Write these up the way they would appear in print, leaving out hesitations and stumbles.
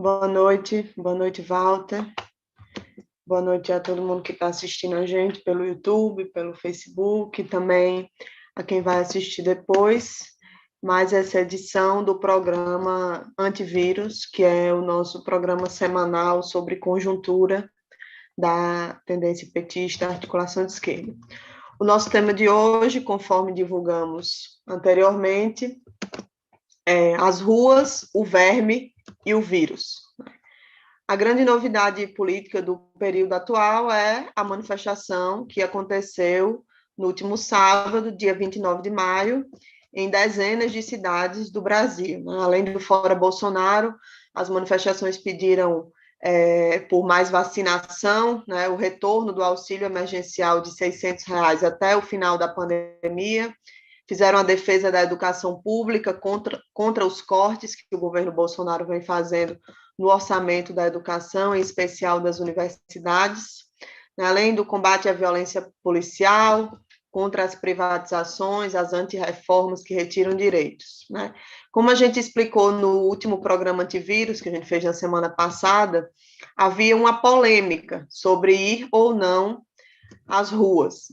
Boa noite, Walter. Boa noite a todo mundo que está assistindo a gente pelo YouTube, pelo Facebook, e também a quem vai assistir depois. Mais essa edição do programa Antivírus, que é o nosso programa semanal sobre conjuntura da tendência petista, articulação de esquerda. O nosso tema de hoje, conforme divulgamos anteriormente, é as ruas, o verme e o vírus. A grande novidade política do período atual é a manifestação que aconteceu no último sábado, dia 29 de maio, em dezenas de cidades do Brasil. Além do Fora Bolsonaro, as manifestações pediram por mais vacinação, o retorno do auxílio emergencial de R$ 600 até o final da pandemia, fizeram a defesa da educação pública contra os cortes que o governo Bolsonaro vem fazendo no orçamento da educação, em especial das universidades, além do combate à violência policial, contra as privatizações, as antirreformas que retiram direitos. Como a gente explicou no último programa antivírus, que a gente fez na semana passada, havia uma polêmica sobre ir ou não às ruas.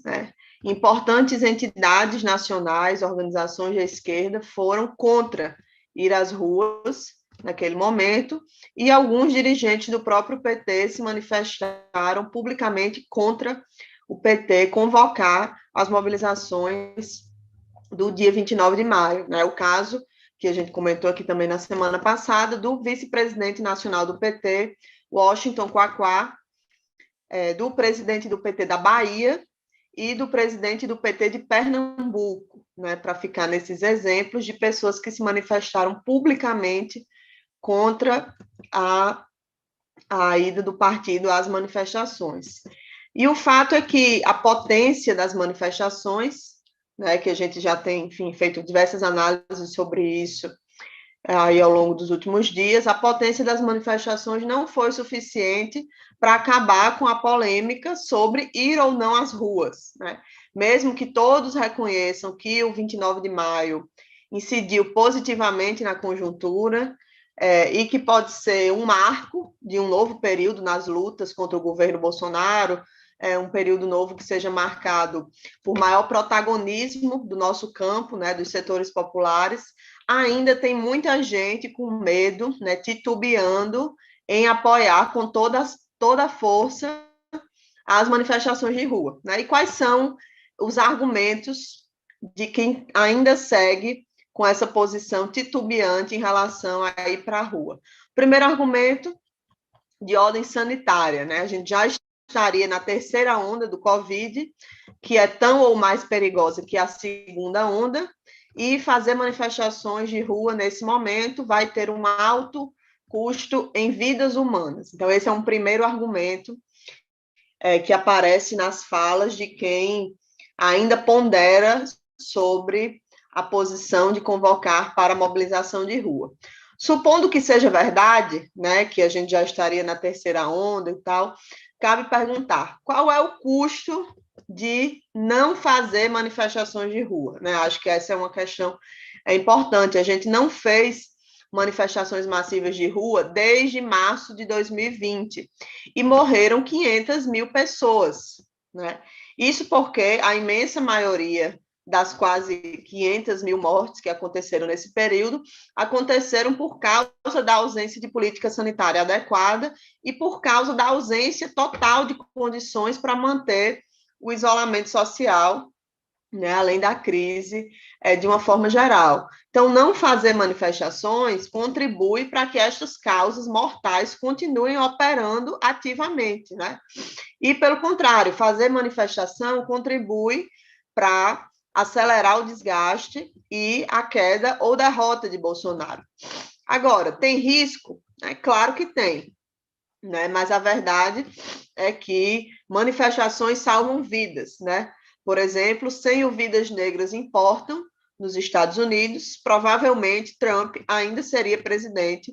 Importantes entidades nacionais, organizações da esquerda, foram contra ir às ruas naquele momento, e alguns dirigentes do próprio PT se manifestaram publicamente contra o PT convocar as mobilizações do dia 29 de maio. O caso que a gente comentou aqui também na semana passada, do vice-presidente nacional do PT, Washington Quaquá, do presidente do PT da Bahia e do presidente do PT de Pernambuco, para ficar nesses exemplos de pessoas que se manifestaram publicamente contra a ida do partido às manifestações. E o fato é que a potência das manifestações, que a gente já tem, enfim, feito diversas análises sobre isso aí ao longo dos últimos dias, a potência das manifestações não foi suficiente para acabar com a polêmica sobre ir ou não às ruas. Mesmo que todos reconheçam que o 29 de maio incidiu positivamente na conjuntura, e que pode ser um marco de um novo período nas lutas contra o governo Bolsonaro, um período novo que seja marcado por maior protagonismo do nosso campo, dos setores populares, ainda tem muita gente com medo, titubeando em apoiar com toda a força as manifestações de rua. E quais são os argumentos de quem ainda segue com essa posição titubeante em relação a ir para a rua? Primeiro argumento, de ordem sanitária, A gente já estaria na terceira onda do Covid, que é tão ou mais perigosa que a segunda onda, e fazer manifestações de rua nesse momento vai ter um alto custo em vidas humanas. Então, esse é um primeiro argumento que aparece nas falas de quem ainda pondera sobre a posição de convocar para a mobilização de rua. Supondo que seja verdade, que a gente já estaria na terceira onda e tal, cabe perguntar qual é o custo de não fazer manifestações de rua. Acho que essa é uma questão importante. A gente não fez manifestações massivas de rua desde março de 2020 e morreram 500 mil pessoas. Isso porque a imensa maioria das quase 500 mil mortes que aconteceram nesse período, aconteceram por causa da ausência de política sanitária adequada e por causa da ausência total de condições para manter o isolamento social, além da crise, de uma forma geral. Então, não fazer manifestações contribui para que estas causas mortais continuem operando ativamente, E, pelo contrário, fazer manifestação contribui para acelerar o desgaste e a queda ou derrota de Bolsonaro. Agora, tem risco? Claro que tem, mas a verdade é que manifestações salvam vidas, Por exemplo, 100 vidas negras importam nos Estados Unidos, provavelmente Trump ainda seria presidente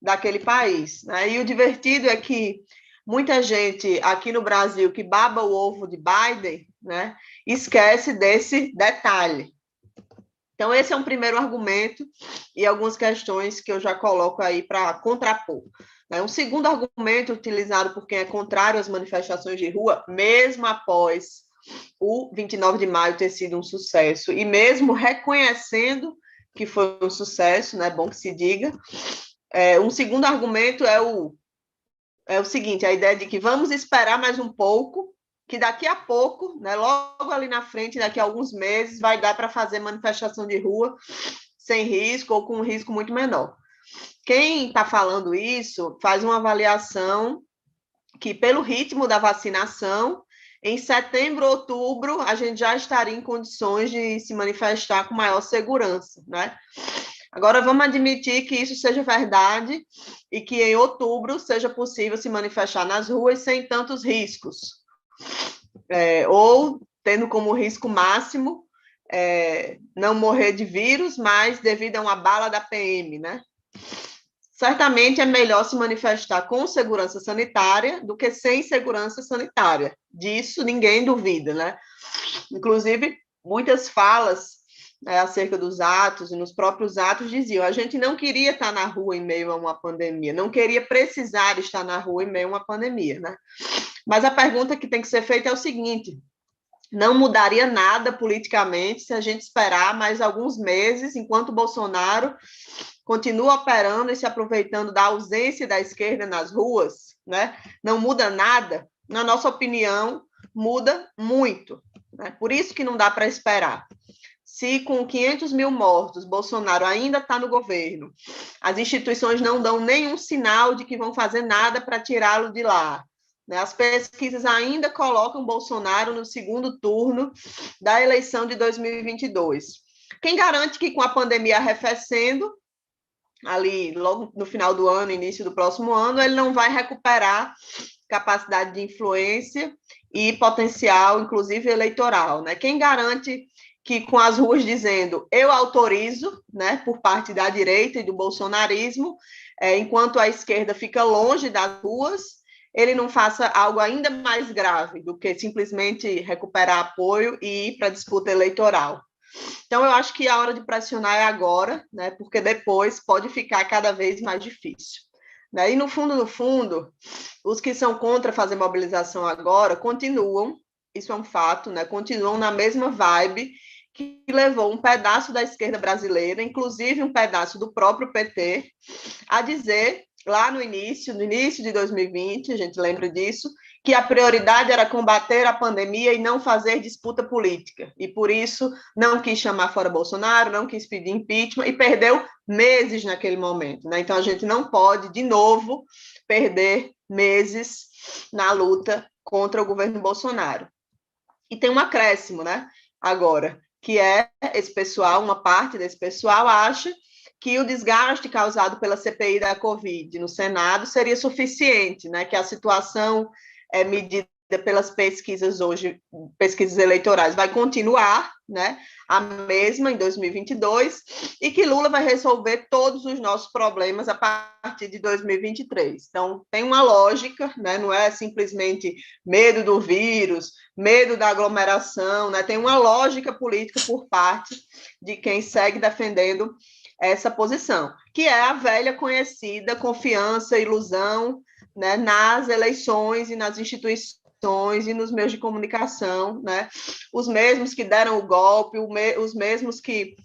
daquele país. E o divertido é que muita gente aqui no Brasil que baba o ovo de Biden, esquece desse detalhe. Então, esse é um primeiro argumento e algumas questões que eu já coloco aí para contrapor. Um segundo argumento utilizado por quem é contrário às manifestações de rua, mesmo após o 29 de maio ter sido um sucesso, e mesmo reconhecendo que foi um sucesso, né, bom que se diga, um segundo argumento é o seguinte, a ideia de que vamos esperar mais um pouco, que daqui a pouco, né, logo ali na frente, daqui a alguns meses, vai dar para fazer manifestação de rua sem risco ou com um risco muito menor. Quem está falando isso faz uma avaliação que, pelo ritmo da vacinação, em setembro, outubro, a gente já estaria em condições de se manifestar com maior segurança, né? Agora, vamos admitir que isso seja verdade e que em outubro seja possível se manifestar nas ruas sem tantos riscos, ou tendo como risco máximo não morrer de vírus, mas devido a uma bala da PM, né? Certamente é melhor se manifestar com segurança sanitária do que sem segurança sanitária. Disso ninguém duvida, né? Inclusive, muitas falas acerca dos atos e nos próprios atos diziam: a gente não queria estar na rua em meio a uma pandemia, não queria precisar estar na rua em meio a uma pandemia, né? Mas a pergunta que tem que ser feita é o seguinte: não mudaria nada politicamente se a gente esperar mais alguns meses, enquanto Bolsonaro continua operando e se aproveitando da ausência da esquerda nas ruas, né? Não muda nada? Na nossa opinião, muda muito, né? Por isso que não dá para esperar. Se com 500 mil mortos, Bolsonaro ainda está no governo, as instituições não dão nenhum sinal de que vão fazer nada para tirá-lo de lá, né? As pesquisas ainda colocam Bolsonaro no segundo turno da eleição de 2022. Quem garante que com a pandemia arrefecendo, ali logo no final do ano, início do próximo ano, ele não vai recuperar capacidade de influência e potencial, inclusive eleitoral, né? Quem garante que com as ruas dizendo eu autorizo, né, por parte da direita e do bolsonarismo, enquanto a esquerda fica longe das ruas, ele não faça algo ainda mais grave do que simplesmente recuperar apoio e ir para a disputa eleitoral. Então, eu acho que a hora de pressionar é agora, né, porque depois pode ficar cada vez mais difícil. Né? E, no fundo, os que são contra fazer mobilização agora continuam, isso é um fato, né, continuam na mesma vibe que levou um pedaço da esquerda brasileira, inclusive um pedaço do próprio PT, a dizer, lá no início de 2020, a gente lembra disso, que a prioridade era combater a pandemia e não fazer disputa política. E, por isso, não quis chamar fora Bolsonaro, não quis pedir impeachment e perdeu meses naquele momento. Né? Então, a gente não pode, de novo, perder meses na luta contra o governo Bolsonaro. E tem um acréscimo, né? Agora, que é esse pessoal, uma parte desse pessoal acha que o desgaste causado pela CPI da Covid no Senado seria suficiente, né? Que a situação medida pelas pesquisas hoje, pesquisas eleitorais, vai continuar, né? A mesma em 2022 e que Lula vai resolver todos os nossos problemas a partir de 2023. Então, tem uma lógica, né? Não é simplesmente medo do vírus, medo da aglomeração, né? Tem uma lógica política por parte de quem segue defendendo essa posição, que é a velha conhecida confiança, ilusão, né, nas eleições e nas instituições e nos meios de comunicação, né? Os mesmos que deram o golpe, os mesmos que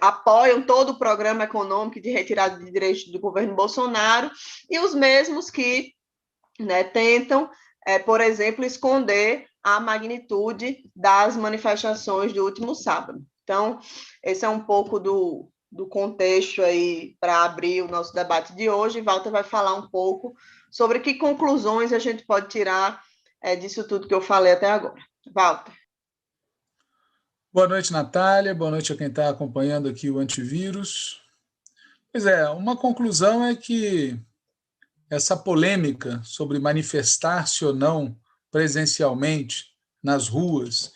apoiam todo o programa econômico de retirada de direitos do governo Bolsonaro e os mesmos que, né, tentam, por exemplo, esconder a magnitude das manifestações do último sábado. Então, esse é um pouco do contexto aí para abrir o nosso debate de hoje. Walter vai falar um pouco sobre que conclusões a gente pode tirar disso tudo que eu falei até agora. Walter. Boa noite, Natália. Boa noite a quem está acompanhando aqui o Antivírus. Pois é, uma conclusão é que essa polêmica sobre manifestar-se ou não presencialmente nas ruas,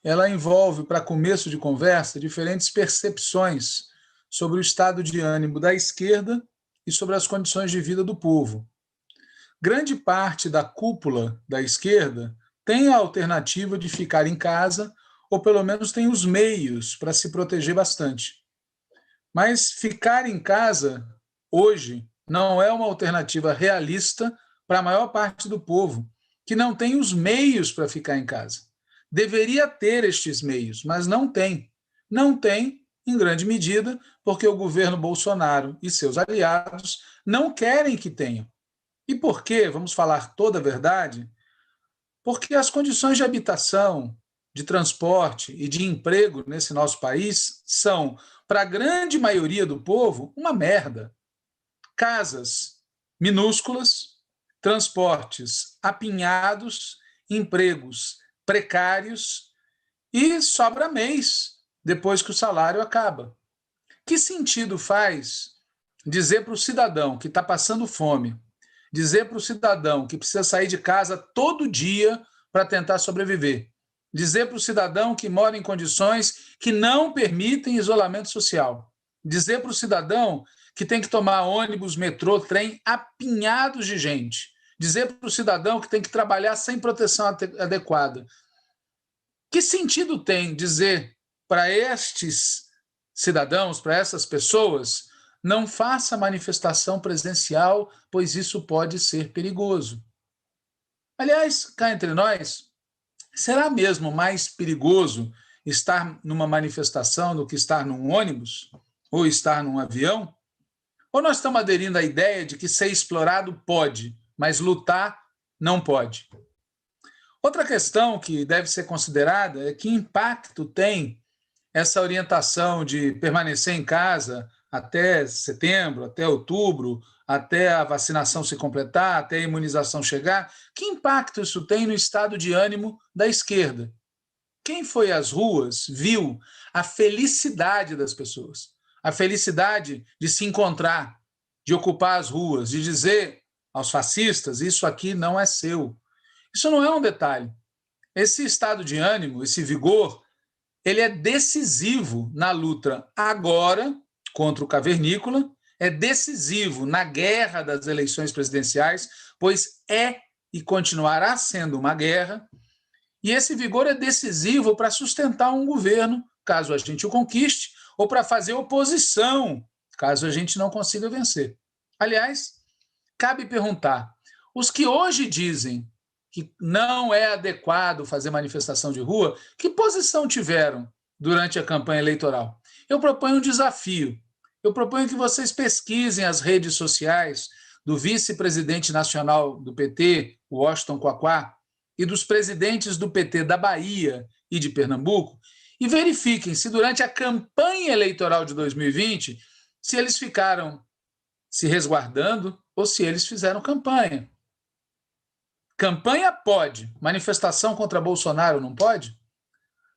ela envolve, para começo de conversa, diferentes percepções sobre o estado de ânimo da esquerda e sobre as condições de vida do povo. Grande parte da cúpula da esquerda tem a alternativa de ficar em casa ou pelo menos têm os meios para se proteger bastante. Mas ficar em casa, hoje, não é uma alternativa realista para a maior parte do povo, que não tem os meios para ficar em casa. Deveria ter estes meios, mas não tem. Não tem, em grande medida, porque o governo Bolsonaro e seus aliados não querem que tenham. E por quê? Vamos falar toda a verdade? Porque as condições de habitação, de transporte e de emprego nesse nosso país são, para a grande maioria do povo, uma merda. Casas minúsculas, transportes apinhados, empregos precários e sobra mês depois que o salário acaba. Que sentido faz dizer para o cidadão que está passando fome, dizer para o cidadão que precisa sair de casa todo dia para tentar sobreviver, dizer para o cidadão que mora em condições que não permitem isolamento social, dizer para o cidadão que tem que tomar ônibus, metrô, trem apinhados de gente, dizer para o cidadão que tem que trabalhar sem proteção adequada. Que sentido tem dizer para estes cidadãos, para essas pessoas, não faça manifestação presencial, pois isso pode ser perigoso? Aliás, cá entre nós, será mesmo mais perigoso estar numa manifestação do que estar num ônibus ou estar num avião? Ou nós estamos aderindo à ideia de que ser explorado pode, mas lutar não pode? Outra questão que deve ser considerada é que impacto tem essa orientação de permanecer em casa até setembro, até outubro, até a vacinação se completar, até a imunização chegar. Que impacto isso tem no estado de ânimo da esquerda? Quem foi às ruas viu a felicidade das pessoas, a felicidade de se encontrar, de ocupar as ruas, de dizer aos fascistas: isso aqui não é seu. Isso não é um detalhe. Esse estado de ânimo, esse vigor, ele é decisivo na luta agora contra o cavernícola, é decisivo na guerra das eleições presidenciais, pois é e continuará sendo uma guerra, e esse vigor é decisivo para sustentar um governo, caso a gente o conquiste, ou para fazer oposição, caso a gente não consiga vencer. Aliás, cabe perguntar, os que hoje dizem que não é adequado fazer manifestação de rua, que posição tiveram durante a campanha eleitoral? Eu proponho um desafio. Eu proponho que vocês pesquisem as redes sociais do vice-presidente nacional do PT, Washington Quaquá, e dos presidentes do PT da Bahia e de Pernambuco, e verifiquem se durante a campanha eleitoral de 2020, se eles ficaram se resguardando ou se eles fizeram campanha. Campanha pode, manifestação contra Bolsonaro não pode?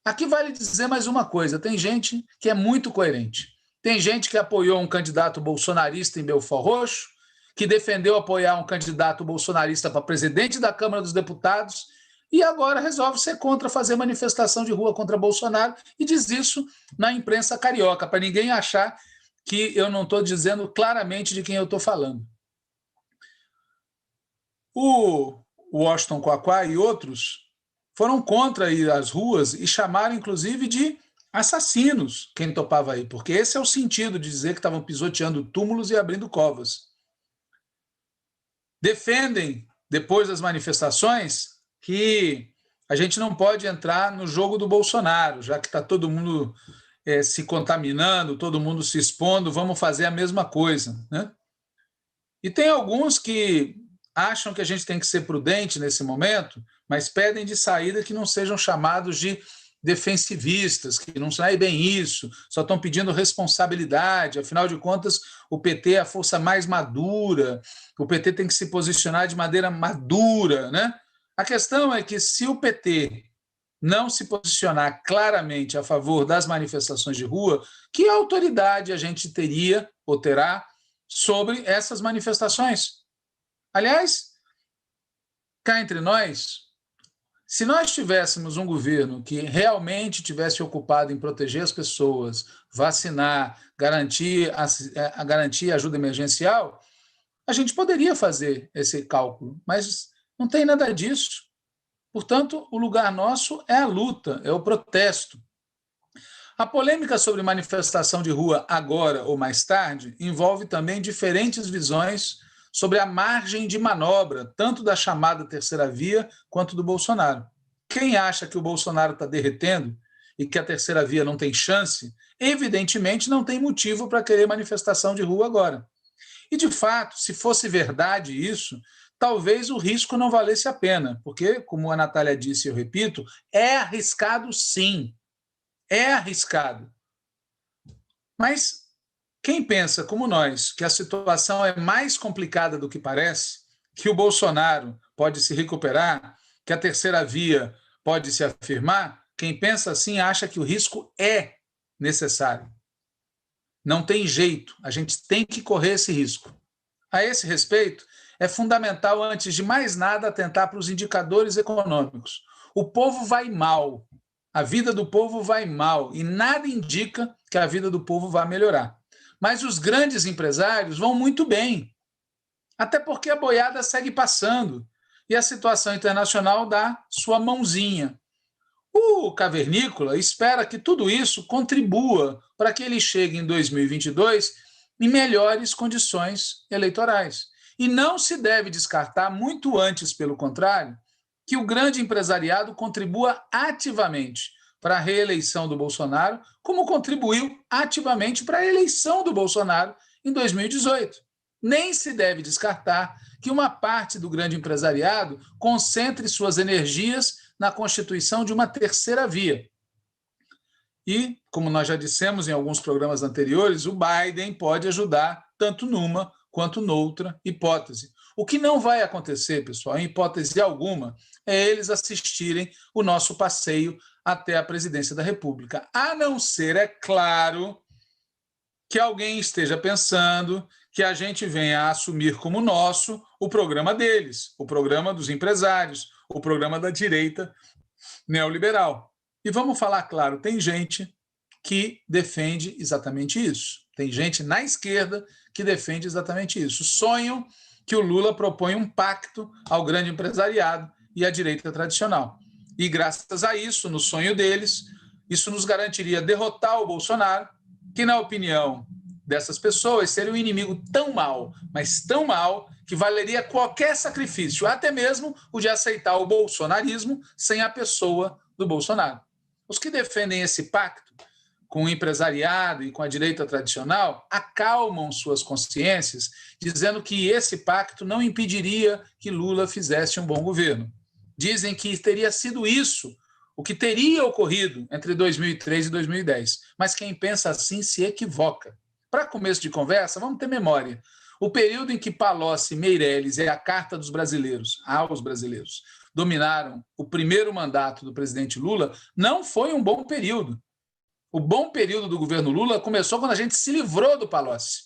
Aqui vale dizer mais uma coisa, tem gente que é muito coerente. Tem gente que apoiou um candidato bolsonarista em Belford Roxo, que defendeu apoiar um candidato bolsonarista para presidente da Câmara dos Deputados e agora resolve ser contra fazer manifestação de rua contra Bolsonaro e diz isso na imprensa carioca, para ninguém achar que eu não estou dizendo claramente de quem eu estou falando. O Washington Quaquá e outros foram contra ir às ruas e chamaram, inclusive, de assassinos quem topava ir, porque esse é o sentido de dizer que estavam pisoteando túmulos e abrindo covas. Defendem, depois das manifestações, que a gente não pode entrar no jogo do Bolsonaro, já que está todo mundo se contaminando, todo mundo se expondo, vamos fazer a mesma coisa, né? E tem alguns que acham que a gente tem que ser prudente nesse momento, mas pedem de saída que não sejam chamados de defensivistas, que não saem bem isso, só estão pedindo responsabilidade, afinal de contas, o PT é a força mais madura, o PT tem que se posicionar de maneira madura, né? A questão é que se o PT não se posicionar claramente a favor das manifestações de rua, que autoridade a gente teria ou terá sobre essas manifestações? Aliás, cá entre nós, se nós tivéssemos um governo que realmente tivesse ocupado em proteger as pessoas, vacinar, garantir ajuda emergencial, a gente poderia fazer esse cálculo, mas não tem nada disso. Portanto, o lugar nosso é a luta, é o protesto. A polêmica sobre manifestação de rua agora ou mais tarde envolve também diferentes visões sobre a margem de manobra, tanto da chamada terceira via quanto do Bolsonaro. Quem acha que o Bolsonaro está derretendo e que a terceira via não tem chance, evidentemente não tem motivo para querer manifestação de rua agora. E, de fato, se fosse verdade isso, talvez o risco não valesse a pena, porque, como a Natália disse e eu repito, é arriscado sim. É arriscado. Mas quem pensa, como nós, que a situação é mais complicada do que parece, que o Bolsonaro pode se recuperar, que a terceira via pode se afirmar, quem pensa assim acha que o risco é necessário. Não tem jeito, a gente tem que correr esse risco. A esse respeito, é fundamental, antes de mais nada, atentar para os indicadores econômicos. O povo vai mal. A vida do povo vai mal e nada indica que a vida do povo vá melhorar. Mas os grandes empresários vão muito bem, até porque a boiada segue passando e a situação internacional dá sua mãozinha. O cavernícola espera que tudo isso contribua para que ele chegue em 2022 em melhores condições eleitorais. E não se deve descartar, muito antes, pelo contrário, que o grande empresariado contribua ativamente para a reeleição do Bolsonaro, como contribuiu ativamente para a eleição do Bolsonaro em 2018. Nem se deve descartar que uma parte do grande empresariado concentre suas energias na constituição de uma terceira via. E, como nós já dissemos em alguns programas anteriores, o Biden pode ajudar tanto numa quanto noutra hipótese. O que não vai acontecer, pessoal, em hipótese alguma, é eles assistirem o nosso passeio até a presidência da República. A não ser, é claro, que alguém esteja pensando que a gente venha a assumir como nosso o programa deles, o programa dos empresários, o programa da direita neoliberal. E vamos falar claro, tem gente que defende exatamente isso. Tem gente na esquerda que defende exatamente isso. Sonham que o Lula propõe um pacto ao grande empresariado e à direita tradicional. E graças a isso, no sonho deles, isso nos garantiria derrotar o Bolsonaro, que, na opinião dessas pessoas, seria um inimigo tão mau, mas tão mau, que valeria qualquer sacrifício, até mesmo o de aceitar o bolsonarismo sem a pessoa do Bolsonaro. Os que defendem esse pacto com o empresariado e com a direita tradicional acalmam suas consciências, dizendo que esse pacto não impediria que Lula fizesse um bom governo. Dizem que teria sido isso o que teria ocorrido entre 2003 e 2010. Mas quem pensa assim se equivoca. Para começo de conversa, vamos ter memória. O período em que Palocci, Meirelles e a Carta dos Brasileiros, aos brasileiros, dominaram o primeiro mandato do presidente Lula, não foi um bom período. O bom período do governo Lula começou quando a gente se livrou do Palocci.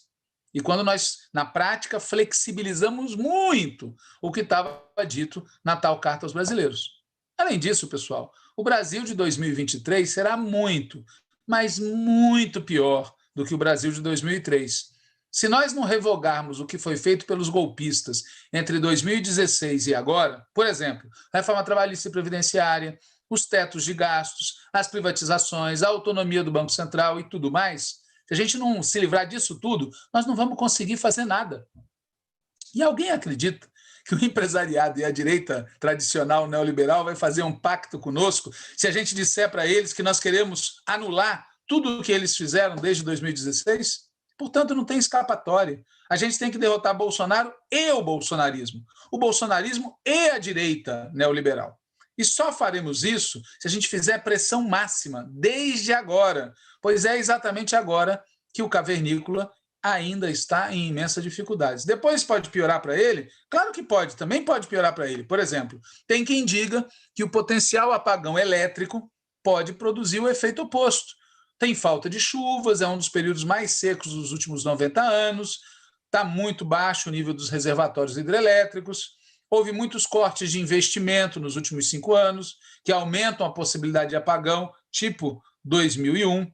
E quando nós, na prática, flexibilizamos muito o que estava dito na tal Carta aos Brasileiros. Além disso, pessoal, o Brasil de 2023 será muito, mas muito pior do que o Brasil de 2003. Se nós não revogarmos o que foi feito pelos golpistas entre 2016 e agora, por exemplo, a reforma trabalhista e previdenciária, os tetos de gastos, as privatizações, a autonomia do Banco Central e tudo mais, se a gente não se livrar disso tudo, nós não vamos conseguir fazer nada. E alguém acredita que o empresariado e a direita tradicional neoliberal vai fazer um pacto conosco se a gente disser para eles que nós queremos anular tudo o que eles fizeram desde 2016? Portanto, não tem escapatória. A gente tem que derrotar Bolsonaro e o bolsonarismo e a direita neoliberal. E só faremos isso se a gente fizer pressão máxima, desde agora, pois é exatamente agora que o cavernícola ainda está em imensas dificuldades. Depois pode piorar para ele? Claro que pode, também pode piorar para ele. Por exemplo, tem quem diga que o potencial apagão elétrico pode produzir o efeito oposto. Tem falta de chuvas, é um dos períodos mais secos dos últimos 90 anos, está muito baixo o nível dos reservatórios hidrelétricos, houve muitos cortes de investimento nos últimos 5 anos, que aumentam a possibilidade de apagão, tipo 2001.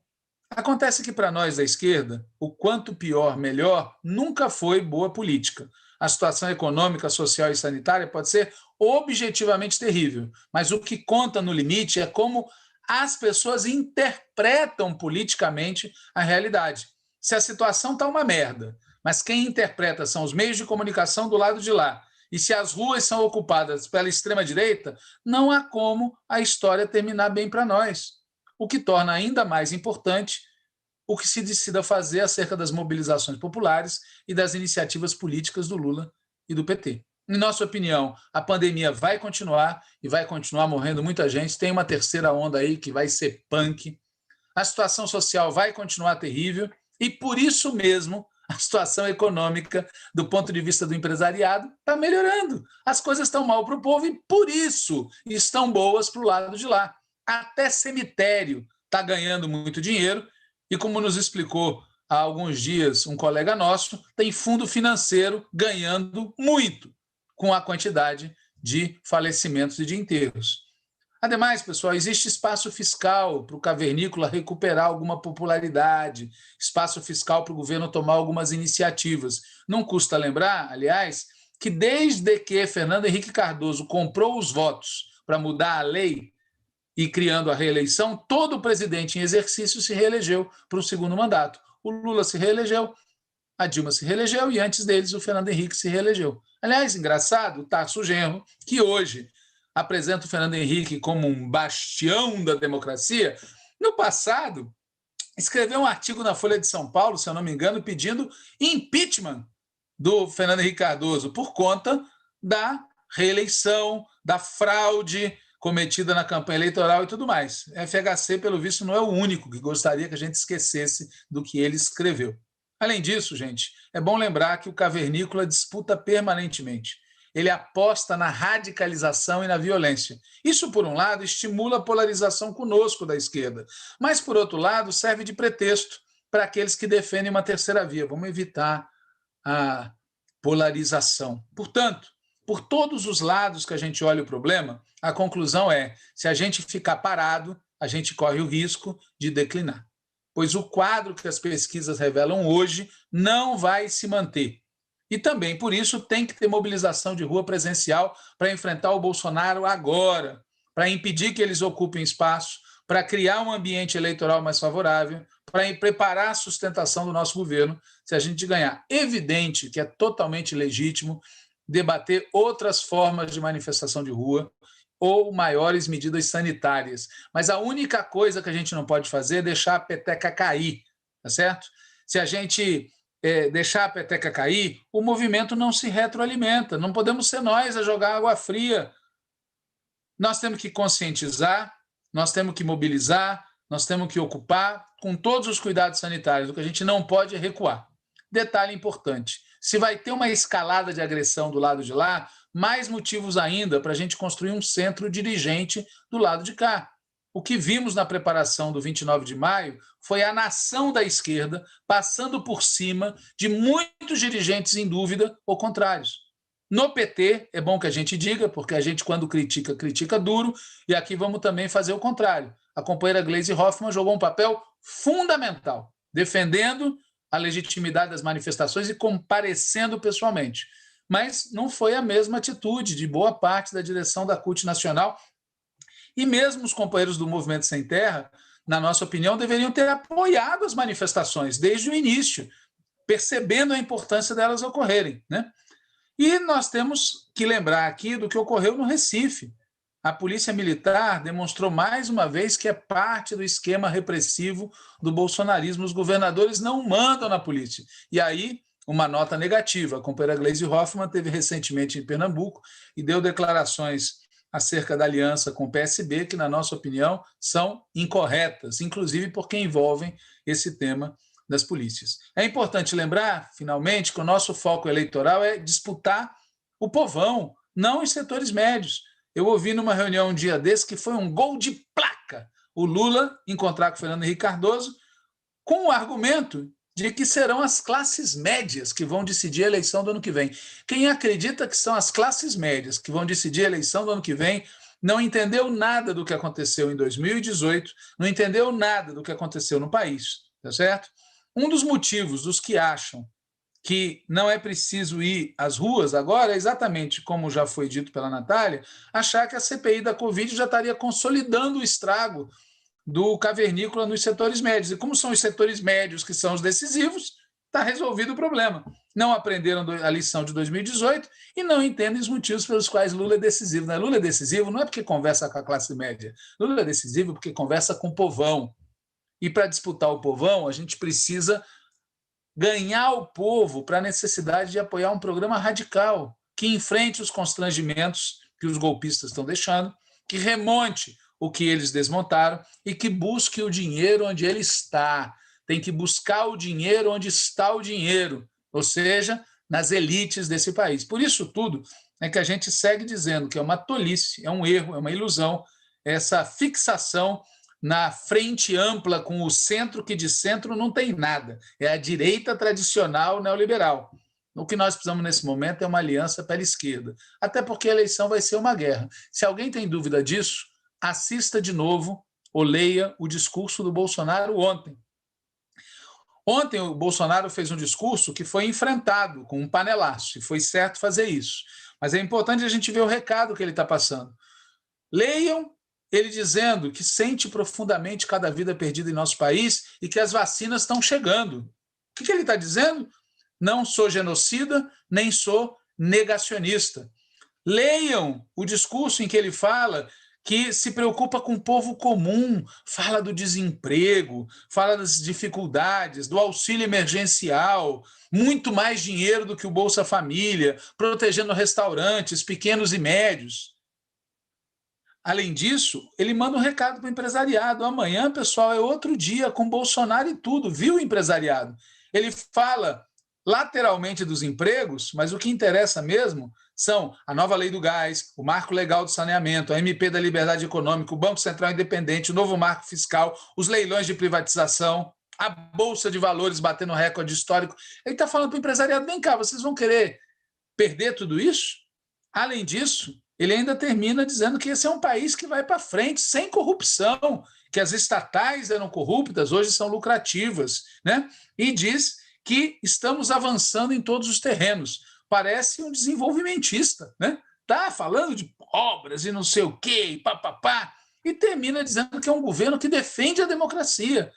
Acontece que, para nós da esquerda, o quanto pior, melhor, nunca foi boa política. a situação econômica, social e sanitária pode ser objetivamente terrível, mas o que conta no limite é como as pessoas interpretam politicamente a realidade. Se a situação está uma merda, mas quem interpreta são os meios de comunicação do lado de lá, e se as ruas são ocupadas pela extrema-direita, não há como a história terminar bem para nós. O que torna ainda mais importante o que se decida fazer acerca das mobilizações populares e das iniciativas políticas do Lula e do PT. Em nossa opinião, a pandemia vai continuar e vai continuar morrendo muita gente. Tem uma terceira onda aí que vai ser punk. A situação social vai continuar terrível e, por isso mesmo, a situação econômica, do ponto de vista do empresariado, está melhorando. As coisas estão mal para o povo e, por isso, estão boas para o lado de lá. Até cemitério está ganhando muito dinheiro e, como nos explicou há alguns dias um colega nosso, tem fundo financeiro ganhando muito com a quantidade de falecimentos e de enterros. Ademais, pessoal, existe espaço fiscal para o cavernícola recuperar alguma popularidade, espaço fiscal para o governo tomar algumas iniciativas. Não custa lembrar, aliás, que desde que Fernando Henrique Cardoso comprou os votos para mudar a lei e criando a reeleição, todo presidente em exercício se reelegeu para o segundo mandato. O Lula se reelegeu, a Dilma se reelegeu e antes deles o Fernando Henrique se reelegeu. Aliás, engraçado, o Tarso Genro, que hoje apresenta o Fernando Henrique como um bastião da democracia, no passado escreveu um artigo na Folha de São Paulo, se eu não me engano, pedindo impeachment do Fernando Henrique Cardoso por conta da reeleição, da fraude cometida na campanha eleitoral e tudo mais. A FHC, pelo visto, não é o único que gostaria que a gente esquecesse do que ele escreveu. Além disso, gente, é bom lembrar que o cavernícola disputa permanentemente. Ele aposta na radicalização e na violência. Isso, por um lado, estimula a polarização conosco da esquerda, mas, por outro lado, serve de pretexto para aqueles que defendem uma terceira via. Vamos evitar a polarização. Portanto, por todos os lados que a gente olha o problema, a conclusão é: se a gente ficar parado, a gente corre o risco de declinar. Pois o quadro que as pesquisas revelam hoje não vai se manter. E também, por isso, tem que ter mobilização de rua presencial para enfrentar o Bolsonaro agora, para impedir que eles ocupem espaço, para criar um ambiente eleitoral mais favorável, para preparar a sustentação do nosso governo, se a gente ganhar. Evidente que é totalmente legítimo debater outras formas de manifestação de rua ou maiores medidas sanitárias. Mas a única coisa que a gente não pode fazer é deixar a peteca cair, tá certo? Se a gente deixar a peteca cair, o movimento não se retroalimenta. Não podemos ser nós a jogar água fria. Nós temos que conscientizar, nós temos que mobilizar, nós temos que ocupar com todos os cuidados sanitários. O que a gente não pode é recuar. Detalhe importante: se vai ter uma escalada de agressão do lado de lá, mais motivos ainda para a gente construir um centro dirigente do lado de cá. O que vimos na preparação do 29 de maio foi a nação da esquerda passando por cima de muitos dirigentes em dúvida ou contrários. No PT, é bom que a gente diga, porque a gente, quando critica, critica duro, e aqui vamos também fazer o contrário. A companheira Gleisi Hoffmann jogou um papel fundamental, defendendo a legitimidade das manifestações e comparecendo pessoalmente. Mas não foi a mesma atitude de boa parte da direção da CUT Nacional. E mesmo os companheiros do Movimento Sem Terra, na nossa opinião, deveriam ter apoiado as manifestações desde o início, percebendo a importância delas ocorrerem, né? E nós temos que lembrar aqui do que ocorreu no Recife. A Polícia Militar demonstrou mais uma vez que é parte do esquema repressivo do bolsonarismo. Os governadores não mandam na polícia. E aí, uma nota negativa. A companheira Gleisi Hoffmann esteve recentemente em Pernambuco e deu declarações acerca da aliança com o PSB, que, na nossa opinião, são incorretas, inclusive porque envolvem esse tema das polícias. É importante lembrar, finalmente, que o nosso foco eleitoral é disputar o povão, não os setores médios. Eu ouvi numa reunião um dia desse que foi um gol de placa o Lula encontrar com o Fernando Henrique Cardoso com o argumento de que serão as classes médias que vão decidir a eleição do ano que vem. Quem acredita que são as classes médias que vão decidir a eleição do ano que vem não entendeu nada do que aconteceu em 2018, não entendeu nada do que aconteceu no país, tá certo? Um dos motivos dos que acham que não é preciso ir às ruas agora, exatamente como já foi dito pela Natália, achar que a CPI da Covid já estaria consolidando o estrago do cavernícola nos setores médios. E como são os setores médios que são os decisivos, está resolvido o problema. Não aprenderam a lição de 2018 e não entendem os motivos pelos quais Lula é decisivo. Lula é decisivo não é porque conversa com a classe média. Lula é decisivo porque conversa com o povão. E para disputar o povão, a gente precisa ganhar o povo para a necessidade de apoiar um programa radical que enfrente os constrangimentos que os golpistas estão deixando, que remonte o que eles desmontaram e que busque o dinheiro onde ele está. Tem que buscar o dinheiro onde está o dinheiro, ou seja, nas elites desse país. Por isso tudo é que a gente segue dizendo que é uma tolice, é um erro, é uma ilusão, essa fixação na frente ampla com o centro, que de centro não tem nada. É a direita tradicional neoliberal. O que nós precisamos nesse momento é uma aliança pela esquerda. Até porque a eleição vai ser uma guerra. Se alguém tem dúvida disso, assista de novo ou leia o discurso do Bolsonaro ontem. Ontem o Bolsonaro fez um discurso que foi enfrentado com um panelaço, e foi certo fazer isso. Mas é importante a gente ver o recado que ele está passando. Leiam ele dizendo que sente profundamente cada vida perdida em nosso país e que as vacinas estão chegando. O que ele está dizendo? Não sou genocida, nem sou negacionista. Leiam o discurso em que ele fala que se preocupa com o povo comum, fala do desemprego, fala das dificuldades, do auxílio emergencial, muito mais dinheiro do que o Bolsa Família, protegendo restaurantes pequenos e médios. Além disso, ele manda um recado para o empresariado. Amanhã, pessoal, é outro dia com Bolsonaro e tudo, viu, empresariado? Ele fala lateralmente dos empregos, mas o que interessa mesmo são a nova lei do gás, o marco legal do saneamento, a MP da liberdade econômica, o Banco Central Independente, o novo marco fiscal, os leilões de privatização, a Bolsa de Valores batendo recorde histórico. Ele está falando para o empresariado, vem cá, vocês vão querer perder tudo isso? Além disso, ele ainda termina dizendo que esse é um país que vai para frente, sem corrupção, que as estatais eram corruptas, hoje são lucrativas, né? E diz que estamos avançando em todos os terrenos. Parece um desenvolvimentista, né? Tá falando de obras e não sei o quê, e papapá, e termina dizendo que é um governo que defende a democracia.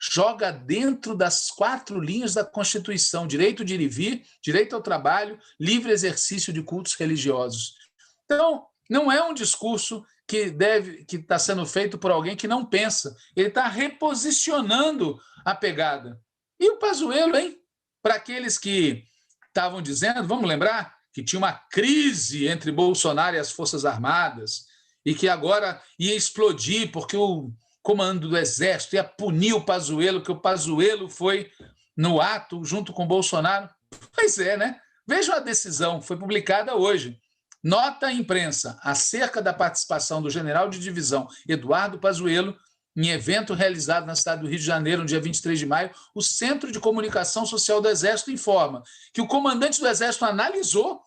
Joga dentro das 4 linhas da Constituição: direito de ir e vir, direito ao trabalho, livre exercício de cultos religiosos. Então, não é um discurso que está sendo feito por alguém que não pensa. Ele está reposicionando a pegada. E o Pazuello, hein? Para aqueles que estavam dizendo, vamos lembrar que tinha uma crise entre Bolsonaro e as Forças Armadas e que agora ia explodir porque o comando do Exército ia punir o Pazuello, que o Pazuello foi no ato junto com o Bolsonaro. Pois é, né? Vejam a decisão, foi publicada hoje. Nota à imprensa acerca da participação do general de divisão Eduardo Pazuello em evento realizado na cidade do Rio de Janeiro, no dia 23 de maio, o Centro de Comunicação Social do Exército informa que o comandante do Exército analisou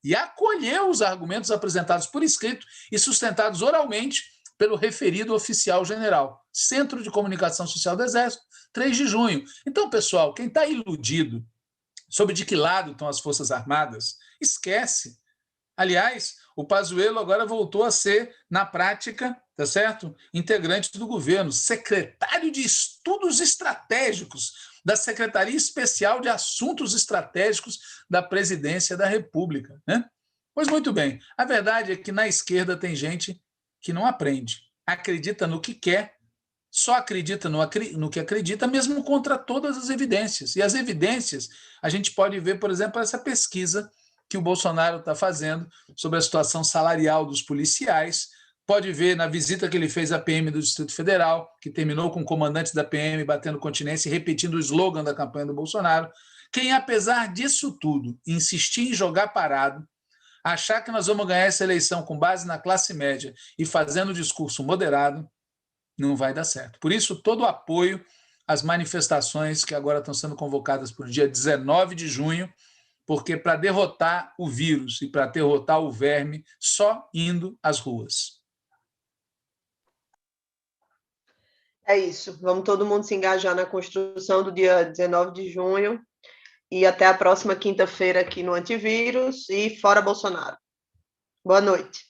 e acolheu os argumentos apresentados por escrito e sustentados oralmente pelo referido oficial general. Centro de Comunicação Social do Exército, 3 de junho. Então, pessoal, quem está iludido sobre de que lado estão as Forças Armadas, esquece. Aliás, o Pazuello agora voltou a ser, na prática, tá certo? Integrante do governo, secretário de Estudos Estratégicos da Secretaria Especial de Assuntos Estratégicos da Presidência da República, né? Pois muito bem, a verdade é que na esquerda tem gente que não aprende, acredita no que quer, só acredita no que acredita, mesmo contra todas as evidências. E as evidências a gente pode ver, por exemplo, essa pesquisa que o Bolsonaro está fazendo sobre a situação salarial dos policiais. Pode ver na visita que ele fez à PM do Distrito Federal, que terminou com comandantes da PM batendo continência e repetindo o slogan da campanha do Bolsonaro. Quem, apesar disso tudo, insistir em jogar parado, achar que nós vamos ganhar essa eleição com base na classe média e fazendo um discurso moderado, não vai dar certo. Por isso, todo o apoio às manifestações que agora estão sendo convocadas para o dia 19 de junho, porque para derrotar o vírus e para derrotar o verme, só indo às ruas. É isso. Vamos todo mundo se engajar na construção do dia 19 de junho e até a próxima quinta-feira aqui no Antivírus e fora Bolsonaro. Boa noite.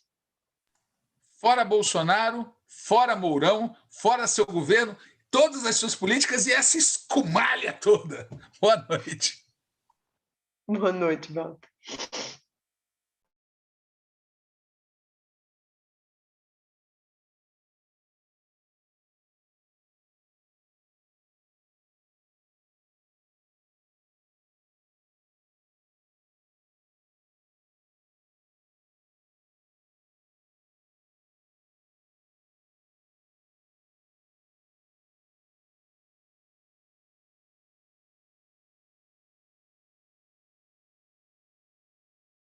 Fora Bolsonaro, fora Mourão, fora seu governo, todas as suas políticas e essa escumalha toda. Boa noite. Boa noite, Walter.